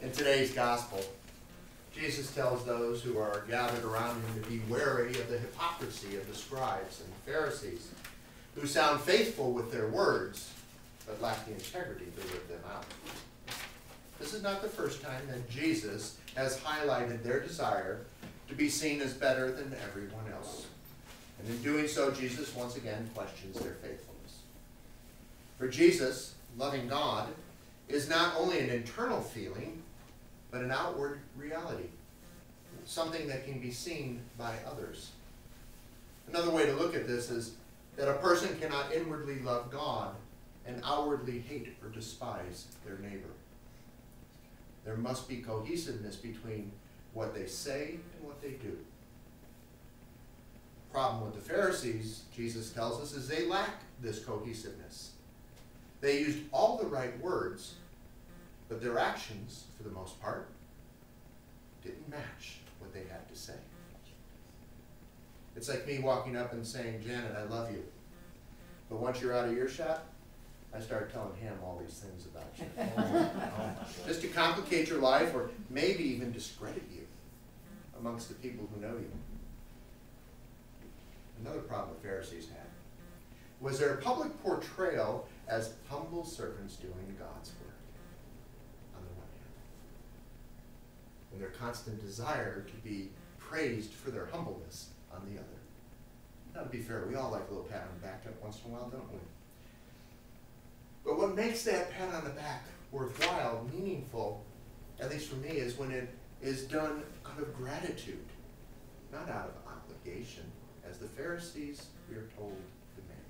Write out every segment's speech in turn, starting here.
In today's gospel, Jesus tells those who are gathered around him to be wary of the hypocrisy of the scribes and the Pharisees, who sound faithful with their words, but lack the integrity to live them out. This is not the first time that Jesus has highlighted their desire to be seen as better than everyone else. And in doing so, Jesus once again questions their faithfulness. For Jesus, loving God is not only an internal feeling, but an outward reality, something that can be seen by others. Another way to look at this is that a person cannot inwardly love God and outwardly hate or despise their neighbor. There must be cohesiveness between what they say and what they do. The problem with the Pharisees, Jesus tells us, is they lack this cohesiveness. They used all the right words, but their actions, for the most part, didn't match what they had to say. It's like me walking up and saying, Janet, I love you. But once you're out of earshot, I start telling him all these things about you. Just to complicate your life or maybe even discredit you amongst the people who know you. Another problem the Pharisees had was their public portrayal as humble servants doing God's work, on the one hand, and their constant desire to be praised for their humbleness on the other. Now, to be fair, we all like a little pat on the back once in a while, don't we? But what makes that pat on the back worthwhile, meaningful, at least for me, is when it is done out of gratitude, not out of obligation, as the Pharisees, we are told, demanded.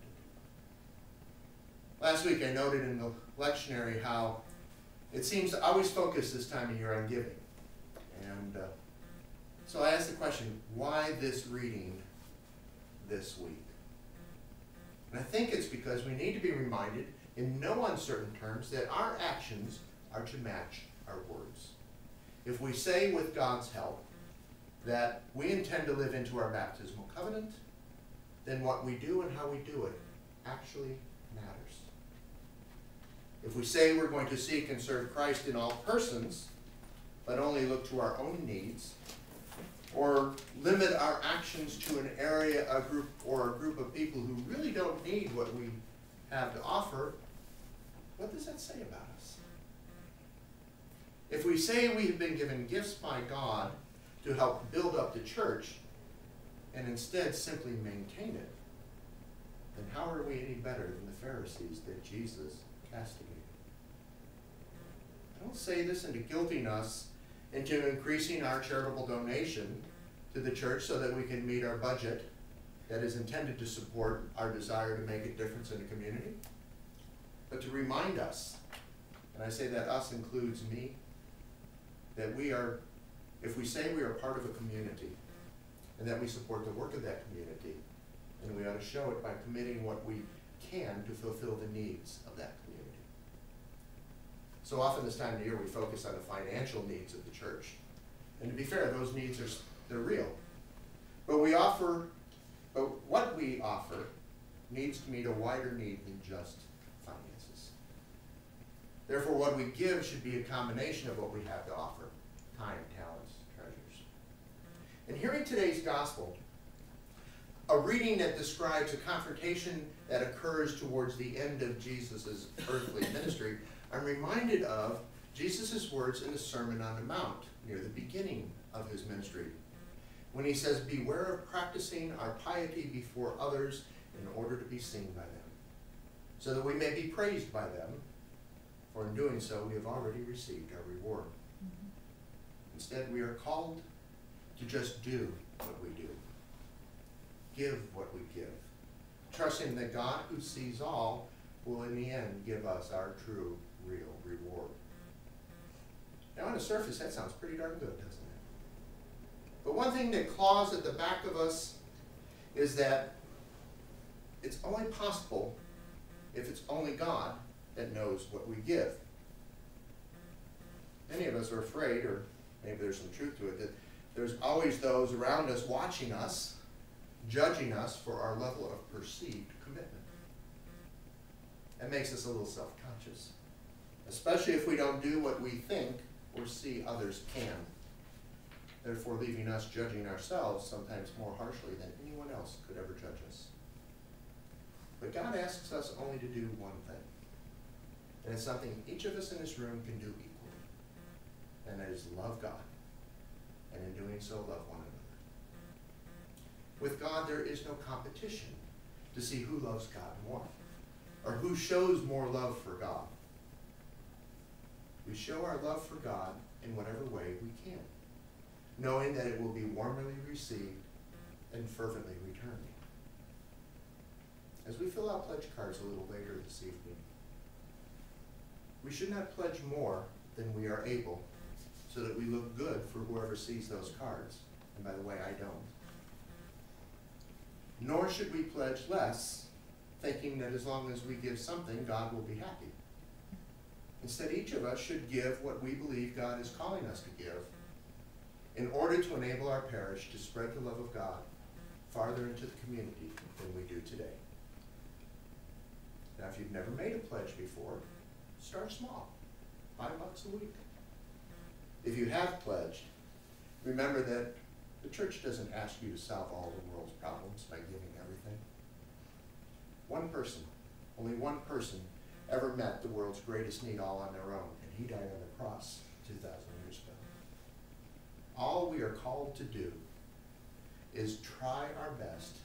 Last week I noted in the lectionary how it seems to always focus this time of year on giving. And so I asked the question, why this reading this week? And I think it's because we need to be reminded in no uncertain terms that our actions are to match our words. If we say with God's help that we intend to live into our baptismal covenant, then what we do and how we do it actually matters. If we say we're going to seek and serve Christ in all persons, but only look to our own needs, or limit our actions to an area, a group of people who really don't need what we have to offer, what does that say about us? If we say we have been given gifts by God to help build up the church, and instead simply maintain it, then how are we any better than the Pharisees that Jesus castigated? I don't say this into guilting us into increasing our charitable donation to the church so that we can meet our budget that is intended to support our desire to make a difference in the community, but to remind us, and I say that us includes me, that we are, if we say we are part of a community and that we support the work of that community, then we ought to show it by committing what we can to fulfill the needs of that community. So often this time of year we focus on the financial needs of the church. And to be fair, those needs they're real. But what we offer needs to meet a wider need than just finances. Therefore, what we give should be a combination of what we have to offer: time, talents, treasures. In hearing today's gospel, a reading that describes a confrontation that occurs towards the end of Jesus' earthly ministry, I'm reminded of Jesus' words in the Sermon on the Mount near the beginning of his ministry, when he says, "Beware of practicing our piety before others in order to be seen by them, so that we may be praised by them, for in doing so we have already received our reward." Instead, we are called to just do what we do, give what we give, trusting that God, who sees all, will in the end give us our true, real reward. Now, on the surface, that sounds pretty darn good, doesn't it? But one thing that claws at the back of us is that it's only possible if it's only God that knows what we give. Many of us are afraid, or maybe there's some truth to it, that there's always those around us watching us, judging us for our level of perceived commitment. That makes us a little self-conscious, especially if we don't do what we think or see others can, therefore leaving us judging ourselves sometimes more harshly than anyone else could ever judge us. But God asks us only to do one thing, and it's something each of us in this room can do equally, and that is love God, and in doing so, love one another. With God, there is no competition to see who loves God more, or who shows more love for God. We show our love for God in whatever way we can, knowing that it will be warmly received and fervently returned. As we fill out pledge cards a little later this evening, we should not pledge more than we are able so that we look good for whoever sees those cards. And by the way, I don't. Nor should we pledge less, thinking that as long as we give something, God will be happy. Instead, each of us should give what we believe God is calling us to give in order to enable our parish to spread the love of God farther into the community than we do today. Now, if you've never made a pledge before, start small, $5 a week. If you have pledged, remember that the church doesn't ask you to solve all the world's problems by giving everything. One person, only one person, ever met the world's greatest need all on their own, and he died on the cross 2,000 years ago. All we are called to do is try our best,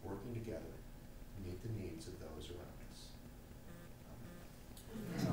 working together, to meet the needs of those around us. Amen.